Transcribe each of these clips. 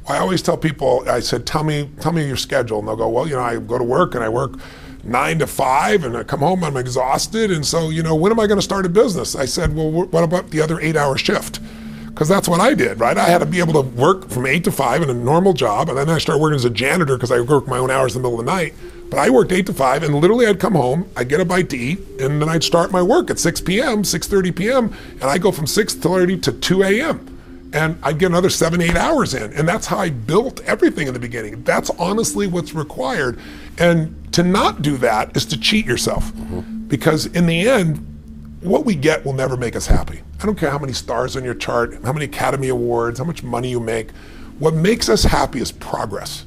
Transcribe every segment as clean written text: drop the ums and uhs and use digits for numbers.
I always tell people, I said, tell me your schedule. And they'll go, well, I go to work and I work 9 to 5 and I come home, I'm exhausted. And so, when am I going to start a business? I said, well, what about the other 8-hour shift? Because that's what I did, right? I had to be able to work from 8 to 5 in a normal job. And then I started working as a janitor because I worked my own hours in the middle of the night. But I worked 8 to 5 and literally I'd come home, I'd get a bite to eat, and then I'd start my work at 6 p.m., 6:30 p.m. And I go from 6:30 to 2 a.m. And I'd get another 7-8 hours in. And that's how I built everything in the beginning. That's honestly what's required. And to not do that is to cheat yourself. Because in the end, what we get will never make us happy. I don't care how many stars on your chart, how many Academy Awards, how much money you make. What makes us happy is progress.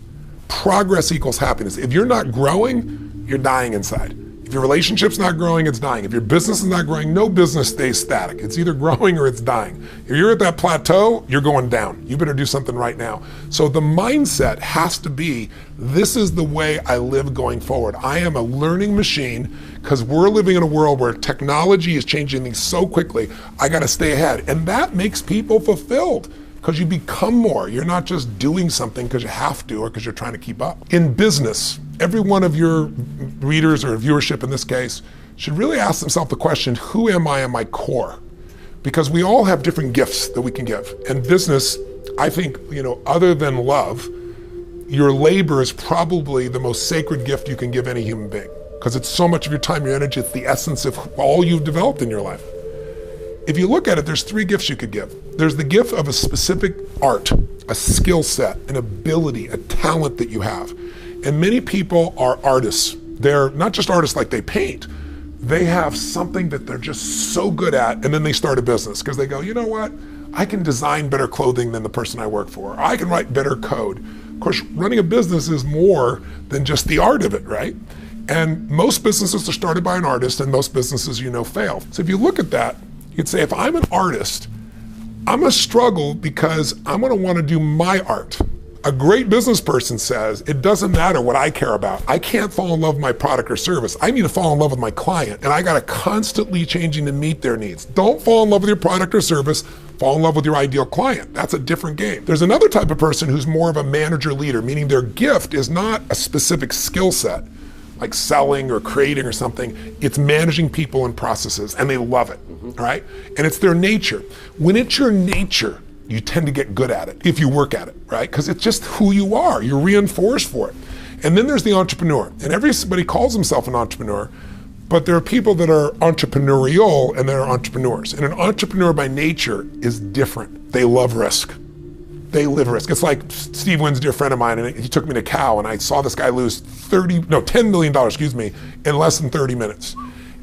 Progress equals happiness. If you're not growing, you're dying inside. If your relationship's not growing, it's dying. If your business is not growing, no business stays static. It's either growing or it's dying. If you're at that plateau, you're going down. You better do something right now. So the mindset has to be, this is the way I live going forward. I am a learning machine because we're living in a world where technology is changing things so quickly. I got to stay ahead. And that makes people fulfilled because you become more. You're not just doing something because you have to or because you're trying to keep up. In business, every one of your readers or viewership in this case should really ask themselves the question, who am I at my core? Because we all have different gifts that we can give. And business, I think, other than love, your labor is probably the most sacred gift you can give any human being. Because it's so much of your time, your energy, it's the essence of all you've developed in your life. If you look at it, there's 3 gifts you could give. There's the gift of a specific art, a skill set, an ability, a talent that you have. And many people are artists. They're not just artists like they paint. They have something that they're just so good at, and then they start a business because they go, you know what? I can design better clothing than the person I work for. I can write better code. Of course, running a business is more than just the art of it, right? And most businesses are started by an artist, and most businesses, fail. So if you look at that, you'd say, if I'm an artist, I'm gonna struggle because I'm gonna wanna do my art. A great business person says, it doesn't matter what I care about. I can't fall in love with my product or service. I need to fall in love with my client, and I gotta constantly changing to meet their needs. Don't fall in love with your product or service, fall in love with your ideal client. That's a different game. There's another type of person who's more of a manager leader, meaning their gift is not a specific skill set, like selling or creating or something. It's managing people and processes, and they love it, all right? And it's their nature. When it's your nature, you tend to get good at it if you work at it, right? Because it's just who you are. You're reinforced for it. And then there's the entrepreneur. And everybody calls himself an entrepreneur, but there are people that are entrepreneurial and there are entrepreneurs. And an entrepreneur by nature is different. They love risk. They live risk. It's like Steve Wynn's a dear friend of mine, and he took me to Cal, and I saw this guy lose $10 million, in less than 30 minutes.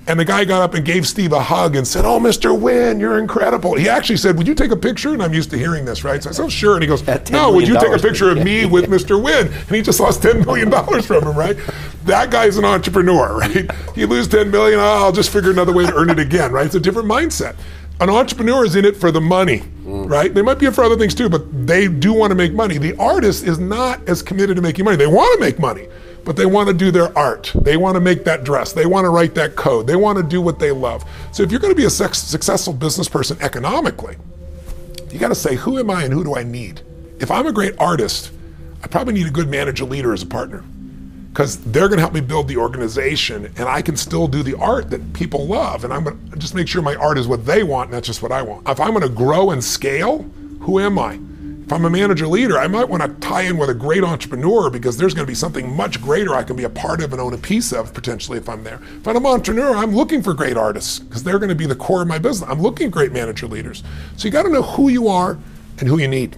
And the guy got up and gave Steve a hug and said, "Oh, Mr. Wynn, you're incredible." He actually said, "Would you take a picture?" And I'm used to hearing this, right? So I said, "Oh, sure." And he goes, "No, would you take a picture of me with Mr. Wynn?" And he just lost $10 million from him, right? That guy's an entrepreneur, right? You lose $10 million, I'll just figure another way to earn it again, right? It's a different mindset. An entrepreneur is in it for the money, right? They might be in for other things too, but they do want to make money. The artist is not as committed to making money. They want to make money, but they want to do their art. They want to make that dress. They want to write that code. They want to do what they love. So if you're going to be a successful business person economically, you got to say, who am I and who do I need? If I'm a great artist, I probably need a good manager leader as a partner, because they're going to help me build the organization, and I can still do the art that people love, and I'm going to just make sure my art is what they want, not just what I want. If I'm going to grow and scale, who am I? If I'm a manager leader, I might want to tie in with a great entrepreneur, because there's going to be something much greater I can be a part of and own a piece of, potentially, if I'm there. If I'm an entrepreneur, I'm looking for great artists, because they're going to be the core of my business. I'm looking at great manager leaders. So you got to know who you are and who you need.